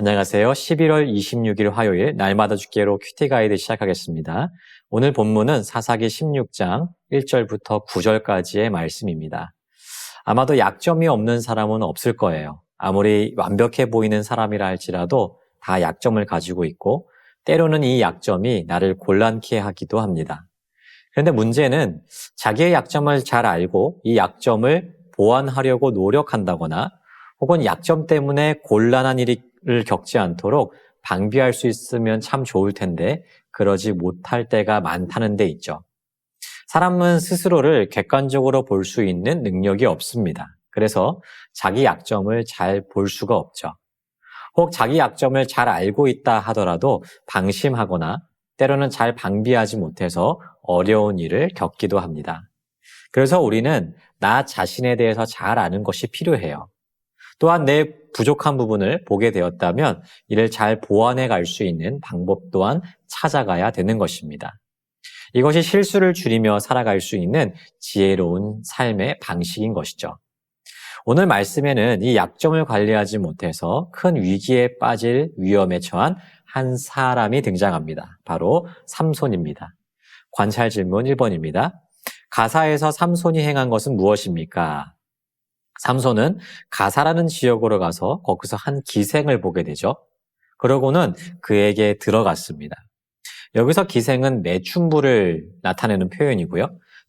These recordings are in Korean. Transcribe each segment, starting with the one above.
안녕하세요. 11월 26일 화요일 날마다 죽기로 큐티 가이드 시작하겠습니다. 오늘 본문은 사사기 16장 1절부터 9절까지의 말씀입니다. 아마도 약점이 없는 사람은 없을 거예요. 아무리 완벽해 보이는 사람이라 할지라도 다 약점을 가지고 있고 때로는 이 약점이 나를 곤란케 하기도 합니다. 그런데 문제는 자기의 약점을 잘 알고 이 약점을 보완하려고 노력한다거나 혹은 약점 때문에 곤란한 일을 겪지 않도록 방비할 수 있으면 참 좋을 텐데 그러지 못할 때가 많다는 데 있죠. 사람은 스스로를 객관적으로 볼 수 있는 능력이 없습니다. 그래서 자기 약점을 잘 볼 수가 없죠. 혹 자기 약점을 잘 알고 있다 하더라도 방심하거나 때로는 잘 방비하지 못해서 어려운 일을 겪기도 합니다. 그래서 우리는 나 자신에 대해서 잘 아는 것이 필요해요. 또한 내 부족한 부분을 보게 되었다면 이를 잘 보완해 갈 수 있는 방법 또한 찾아가야 되는 것입니다. 이것이 실수를 줄이며 살아갈 수 있는 지혜로운 삶의 방식인 것이죠. 오늘 말씀에는 이 약점을 관리하지 못해서 큰 위기에 빠질 위험에 처한 한 사람이 등장합니다. 바로 삼손입니다. 관찰 질문 1번입니다. 가사에서 삼손이 행한 것은 무엇입니까? 삼손은 가사라는 지역으로 가서 거기서 한 기생을 보게 되죠. 그러고는 그에게 들어갔습니다. 여기서 기생은 매춘부를 나타내는 표현이고요.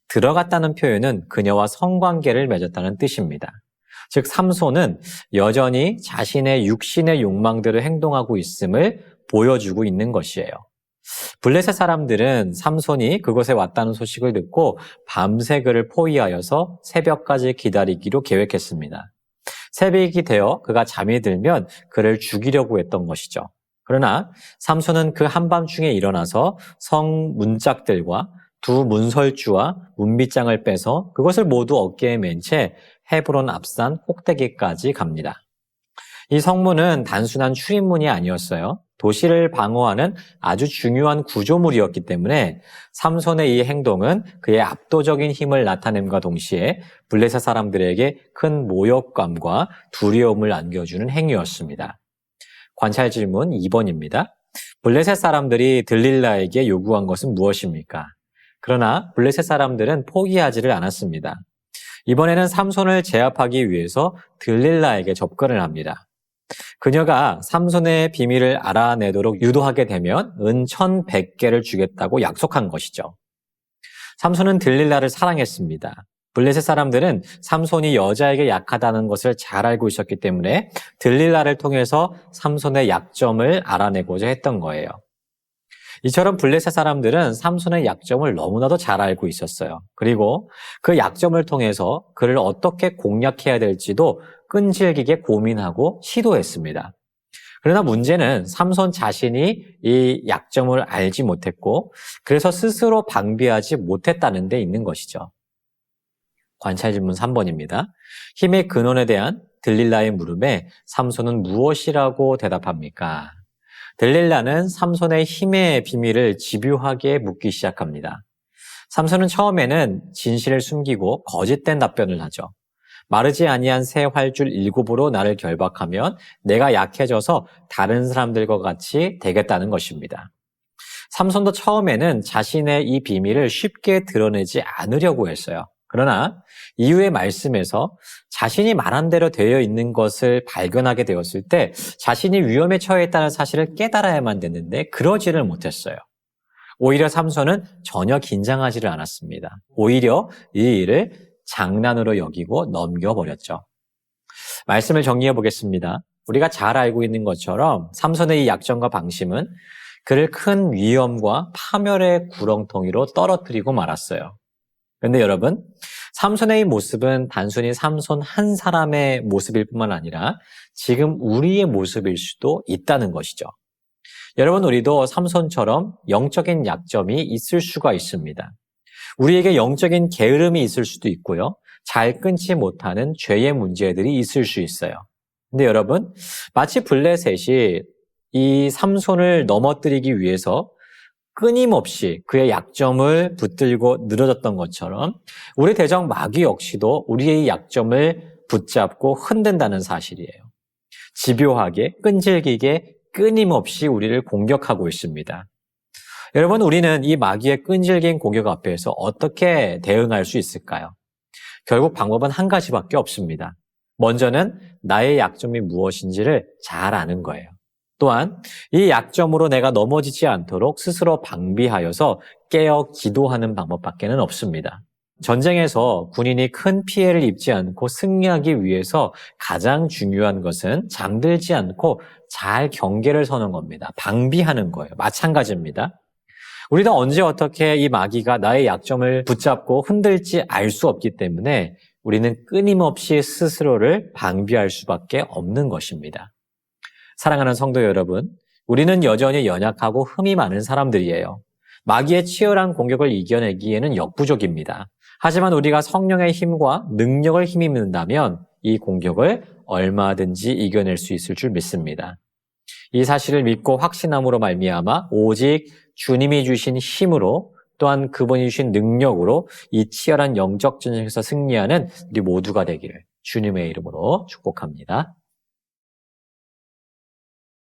들어갔다는 표현은 그녀와 성관계를 맺었다는 뜻입니다. 즉 삼손은 여전히 자신의 육신의 욕망대로 행동하고 있음을 보여주고 있는 것이에요. 블레셋 사람들은 삼손이 그곳에 왔다는 소식을 듣고 밤새 그를 포위하여서 새벽까지 기다리기로 계획했습니다. 새벽이 되어 그가 잠이 들면 그를 죽이려고 했던 것이죠. 그러나 삼손은 그 한밤중에 일어나서 성 문짝들과 두 문설주와 문빗장을 빼서 그것을 모두 어깨에 맨 채 헤브론 앞산 꼭대기까지 갑니다. 이 성문은 단순한 출입문이 아니었어요. 도시를 방어하는 아주 중요한 구조물이었기 때문에 삼손의 이 행동은 그의 압도적인 힘을 나타냄과 동시에 블레셋 사람들에게 큰 모욕감과 두려움을 안겨주는 행위였습니다. 관찰 질문 2번입니다. 블레셋 사람들이 들릴라에게 요구한 것은 무엇입니까? 그러나 블레셋 사람들은 포기하지를 않았습니다. 이번에는 삼손을 제압하기 위해서 들릴라에게 접근을 합니다. 그녀가 삼손의 비밀을 알아내도록 유도하게 되면 은 1,100개를 주겠다고 약속한 것이죠. 삼손은 들릴라를 사랑했습니다. 블레셋 사람들은 삼손이 여자에게 약하다는 것을 잘 알고 있었기 때문에 들릴라를 통해서 삼손의 약점을 알아내고자 했던 거예요. 이처럼 블레셋 사람들은 삼손의 약점을 너무나도 잘 알고 있었어요. 그리고 그 약점을 통해서 그를 어떻게 공략해야 될지도 끈질기게 고민하고 시도했습니다. 그러나 문제는 삼손 자신이 이 약점을 알지 못했고 그래서 스스로 방비하지 못했다는 데 있는 것이죠. 관찰 질문 3번입니다. 힘의 근원에 대한 들릴라의 물음에 삼손은 무엇이라고 대답합니까? 들릴라는 삼손의 힘의 비밀을 집요하게 묻기 시작합니다. 삼손은 처음에는 진실을 숨기고 거짓된 답변을 하죠. 마르지 아니한 새 활줄 7으로 나를 결박하면 내가 약해져서 다른 사람들과 같이 되겠다는 것입니다. 삼손도 처음에는 자신의 이 비밀을 쉽게 드러내지 않으려고 했어요. 그러나 이후의 말씀에서 자신이 말한 대로 되어 있는 것을 발견하게 되었을 때 자신이 위험에 처했다는 사실을 깨달아야만 됐는데 그러지를 못했어요. 오히려 삼손은 전혀 긴장하지를 않았습니다. 오히려 이 일을 장난으로 여기고 넘겨버렸죠. 말씀을 정리해 보겠습니다. 우리가 잘 알고 있는 것처럼 삼손의 이 약점과 방심은 그를 큰 위험과 파멸의 구렁텅이로 떨어뜨리고 말았어요. 그런데 여러분, 삼손의 이 모습은 단순히 삼손 한 사람의 모습일 뿐만 아니라 지금 우리의 모습일 수도 있다는 것이죠. 여러분, 우리도 삼손처럼 영적인 약점이 있을 수가 있습니다. 우리에게 영적인 게으름이 있을 수도 있고요. 잘 끊지 못하는 죄의 문제들이 있을 수 있어요. 근데 여러분, 마치 블레셋이 이 삼손을 넘어뜨리기 위해서 끊임없이 그의 약점을 붙들고 늘어졌던 것처럼 우리 대적 마귀 역시도 우리의 약점을 붙잡고 흔든다는 사실이에요. 집요하게, 끈질기게, 끊임없이 우리를 공격하고 있습니다. 여러분, 우리는 이 마귀의 끈질긴 공격 앞에서 어떻게 대응할 수 있을까요? 결국 방법은 한 가지밖에 없습니다. 먼저는 나의 약점이 무엇인지를 잘 아는 거예요. 또한 이 약점으로 내가 넘어지지 않도록 스스로 방비하여서 깨어 기도하는 방법밖에는 없습니다. 전쟁에서 군인이 큰 피해를 입지 않고 승리하기 위해서 가장 중요한 것은 잠들지 않고 잘 경계를 서는 겁니다. 방비하는 거예요. 마찬가지입니다. 우리는 언제 어떻게 이 마귀가 나의 약점을 붙잡고 흔들지 알 수 없기 때문에 우리는 끊임없이 스스로를 방비할 수밖에 없는 것입니다. 사랑하는 성도 여러분, 우리는 여전히 연약하고 흠이 많은 사람들이에요. 마귀의 치열한 공격을 이겨내기에는 역부족입니다. 하지만 우리가 성령의 힘과 능력을 힘입는다면 이 공격을 얼마든지 이겨낼 수 있을 줄 믿습니다. 이 사실을 믿고 확신함으로 말미암아 오직 주님이 주신 힘으로 또한 그분이 주신 능력으로 이 치열한 영적 전쟁에서 승리하는 우리 모두가 되기를 주님의 이름으로 축복합니다.